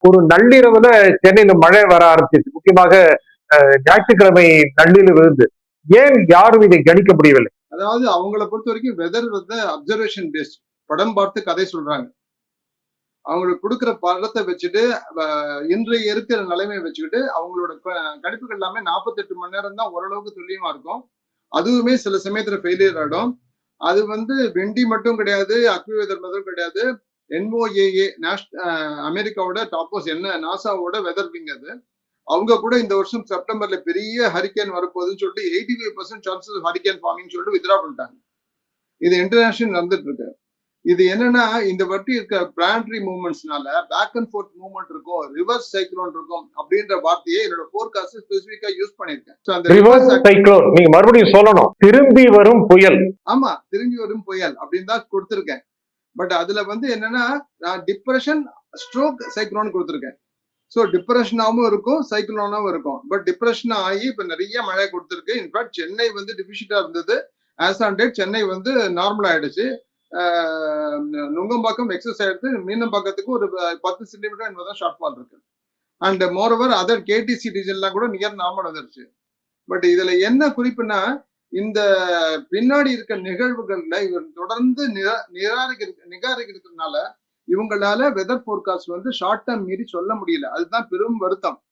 ஒரு நள்ளிரவுல சென்னையில மழை வர ஆரம்பிச்சிச்சு. முக்கியமாக ஞாயிற்றுக்கிழமை நள்ளிரவு விழுந்து. ஏன் யாரும் இதை கணிக்க முடியவில்லை? அதாவது அவங்கள பொறுத்த வரைக்கும் வெதர் வந்து அப்சர்வேஷன் பேஸ்ட். படம் பார்த்து கதை சொல்றாங்க. அவங்களுக்கு குடுக்குற படத்தை வச்சுட்டு, இன்றைய இருக்கிற நிலைமைய வச்சுக்கிட்டு, அவங்களோட கணிப்புகள் எல்லாமே 48 மணி நேரம் தான் ஓரளவுக்கு துல்லியமா இருக்கும். அதுவுமே சில சமயத்துல ஃபெயிலியர் ஆயிடும். அது வந்து வெண்டி மட்டும் கிடையாது, அக்யூவேதர் மட்டும் கிடையாது. NOAA அமெரிக்காவோட டாப்போஸ் என்ன நாசாவோட வெதர் விங் அது. அவங்க கூட இந்த வருஷம் செப்டம்பர்ல பெரிய ஹரிக்கேன் வரப்போகுதுன்னு சொல்லிட்டு 85% சான்சஸ் ஹரிக்கேன் ஃபார்மிங் சொல்லிட்டு வித்ரா பண்ணிட்டாங்க. இது இன்டர்நேஷனல் நடந்துட்டு இருக்கு. இது என்னன்னா இந்த வாட்டி இருக்க பிளானட்டரி மூவ்மெண்ட்ஸ்னால பேக் அண்ட் ஃபோர்த் மூவ்மெண்ட் இருக்கும், ரிவர்ஸ் சைக்ளோன் இருக்கும் அப்படின்ற வார்த்தையை என்னோட போர்காஸ்ட் ஸ்பெசிஃபிக்கா யூஸ் பண்ணிருக்கேன். So, அந்த ரிவர்ஸ் சைக்ளோன் நீங்க மறுபடியும் சொல்லணும். திரும்பி வரும் புயல். ஆமா, திரும்பி வரும் புயல் அப்படின்னு தான் கொடுத்திருக்கேன். பட் அதுல வந்து என்னன்னா நான் டிப்ரெஷன் ஸ்ட்ரோக் சைக்ளோன் கொடுத்திருக்கேன். ஸோ டிப்ரெஷனாகவும் இருக்கும், சைக்ளோனாவும் இருக்கும். பட் டிப்ரெஷன் ஆகி இப்ப நிறைய மழை கொடுத்திருக்கு. இன்ஃபேக்ட் சென்னை வந்து டிஃபிஷிட்டா இருந்தது. ஆஸ் ஆன் டேட் சென்னை வந்து நார்மல் ஆயிடுச்சு. நுங்கம்பாக்கம் எக்ஸஸ் ஆயிடுது. மீனம்பாக்கத்துக்கு ஒரு 10 சென்டிமீட்டர் என்பதான் ஷார்ட் ஃபால் இருக்கு. அண்ட் மோரோவர் அதர் கேடிசி ரீஜன்லாம் கூட நியர் நார்மல் வந்துருச்சு. பட் இதுல என்ன குறிப்புனா இந்த பின்னாடி இருக்க நிகழ்வுகள்ல இவர் தொடர்ந்து நிகாரிக்கிறதுனால இவங்களால வெதர் போர்காஸ்ட் வந்து ஷார்ட் டேர்ம் மீறி சொல்ல முடியல. அதுதான் பெரும் வருத்தம்.